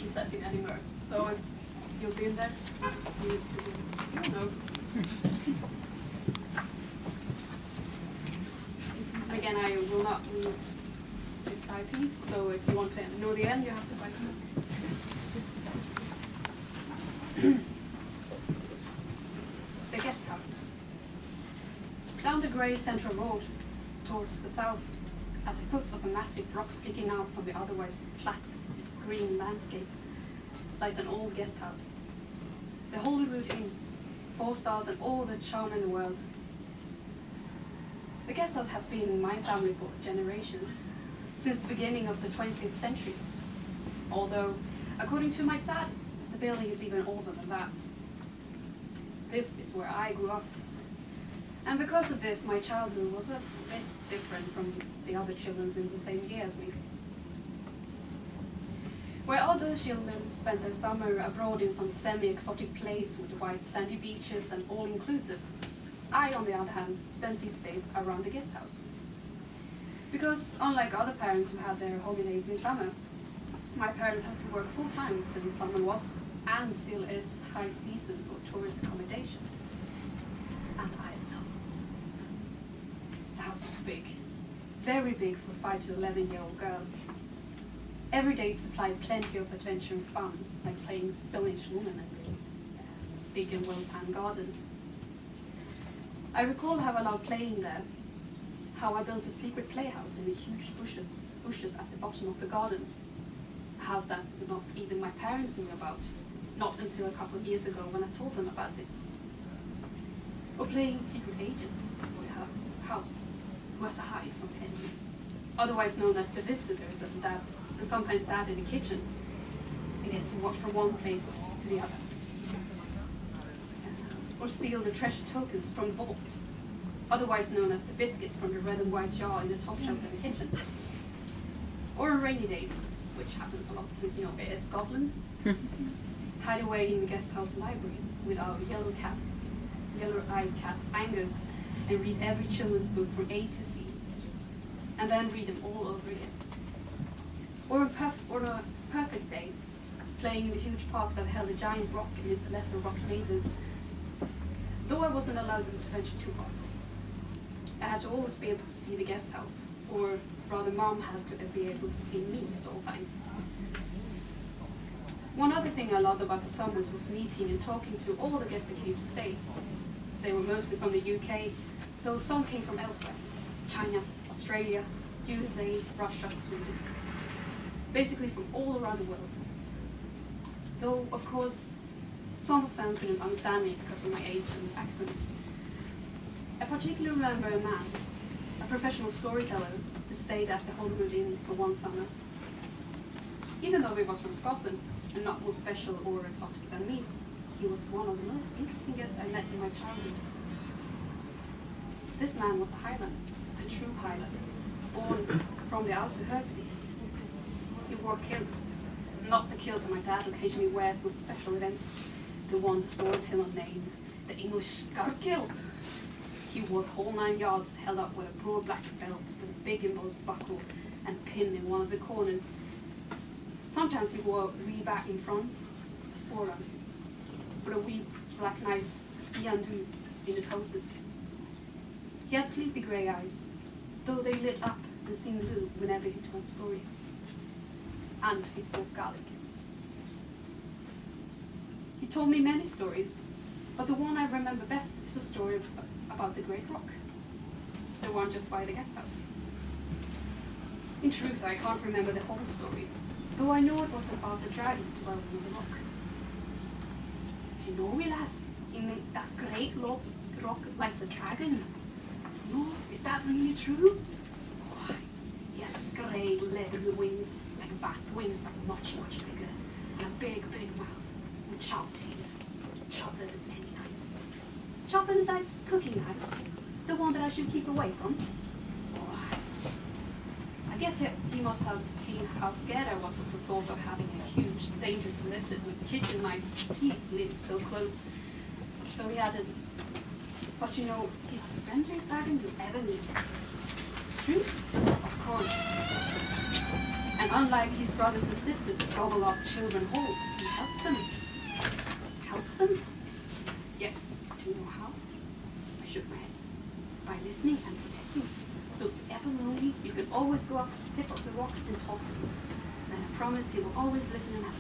usually set in Edinburgh. So if you've been there, you know. Again, I will not read the entire piece, so if you want to know the end, you have to buy the book. The Guesthouse. Down the grey central road, towards the south, at the foot of a massive rock sticking out from the otherwise flat green landscape, lies an old guest house. The Holyrood Inn, 4 stars and all the charm in the world. The guest house has been in my family for generations, since the beginning of the 20th century. Although, according to my dad, the building is even older than that. This is where I grew up. And because of this, my childhood was a bit different from the other children in the same year as me. Where other children spent their summer abroad in some semi-exotic place with white sandy beaches and all-inclusive, I, on the other hand, spent these days around the guest house. Because, unlike other parents who had their holidays in summer, my parents had to work full-time since summer was, and still is, high season for tourist accommodation. And I loved it. The house is big, very big for a 5 to 11-year-old girl. Every day it supplied plenty of adventure and fun, like playing Stone Age Woman and the big and well-planned garden. I recall how I loved playing there, how I built a secret playhouse in the huge bushes at the bottom of the garden, a house that not even my parents knew about, not until a couple of years ago when I told them about it. Or playing secret agents in a house who was a hide from the enemy, otherwise known as the visitors, and sometimes dad in the kitchen, and get to walk from one place to the other. Or steal the treasure tokens from the vault, otherwise known as the biscuits from the red and white jar in the top shelf in the kitchen. Or on rainy days, which happens a lot since, it is Scotland, hide away in the guest house library with our yellow-eyed cat Angus, and read every children's book from A to Z, and then read them all over again. Or on a perfect day, playing in the huge park that held a giant rock and its lesser rock neighbors. Though I wasn't allowed to venture too far, I had to always be able to see the guest house, or rather Mom had to be able to see me at all times. One other thing I loved about the summers was meeting and talking to all the guests that came to stay. They were mostly from the UK, though some came from elsewhere: China, Australia, USA, Russia, Sweden. Basically from all around the world. Though, of course, some of them couldn't understand me because of my age and accent. I particularly remember a man, a professional storyteller, who stayed at the Holyrood Inn for one summer. Even though he was from Scotland, and not more special or exotic than me, he was one of the most interesting guests I met in my childhood. This man was a Highland, a true Highland, born from the Outer Hebrides. He wore kilt, not the kilt that my dad occasionally wears on special events, the one the storyteller named the English scarf kilt. He wore whole 9 yards, held up with a broad black belt with a big embossed buckle and pin in one of the corners. Sometimes he wore a reback in front, a sporran, with a wee black knife, a ski undo in his hoses. He had sleepy grey eyes, though they lit up and seemed blue whenever he told stories. And he spoke Gaelic. He told me many stories, but the one I remember best is a story about the Great Rock, the one just by the guest house. In truth, I can't remember the whole story, though I know it was about the dragon dwelling in the rock. You know, me lass, in that great rock lies a dragon. No, is that really true? Why, he has grey leathery wings, like bat wings, but much, much bigger, and a big, big mouth, with sharp teeth, sharper than any knife. Sharper than cooking knives, the one that I should keep away from. Why? I guess he must have seen how scared I was at the thought of having a huge, dangerous lizard with kitchen knife teeth living so close. So he added, but he's the friendliest dragon you'll ever meet. Truth? Of course. And unlike his brothers and sisters who gobble up children whole, he helps them. Helps them? Yes. Do you know how? I shook my head. By listening and protecting. So if ever lonely, you can always go up to the tip of the rock and talk to him. And I promise he will always listen and help.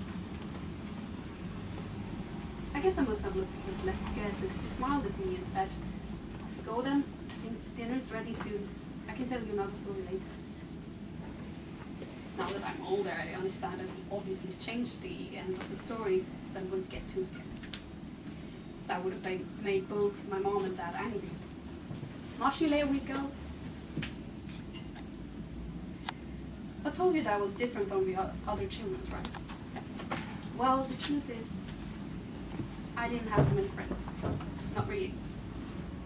I guess I must have looked a bit less scared because he smiled at me and said, "Off you go then. I think dinner's ready soon. I can tell you another story later." Now that I'm older, I understand that he obviously changed the end of the story so I wouldn't get too scared. That would have made both my mom and dad angry. Much later we'd go. I told you that was different from the other children, right? Well, the truth is, I didn't have so many friends. Not really.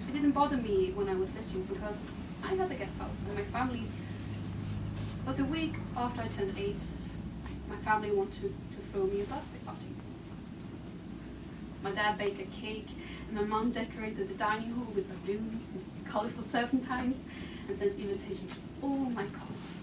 It didn't bother me when I was little because I had the guest house and my family. But the week after I turned 8, my family wanted to throw me a birthday party. My dad baked a cake and my mom decorated the dining hall with balloons and colorful serpentines and sent invitations to all my cousins.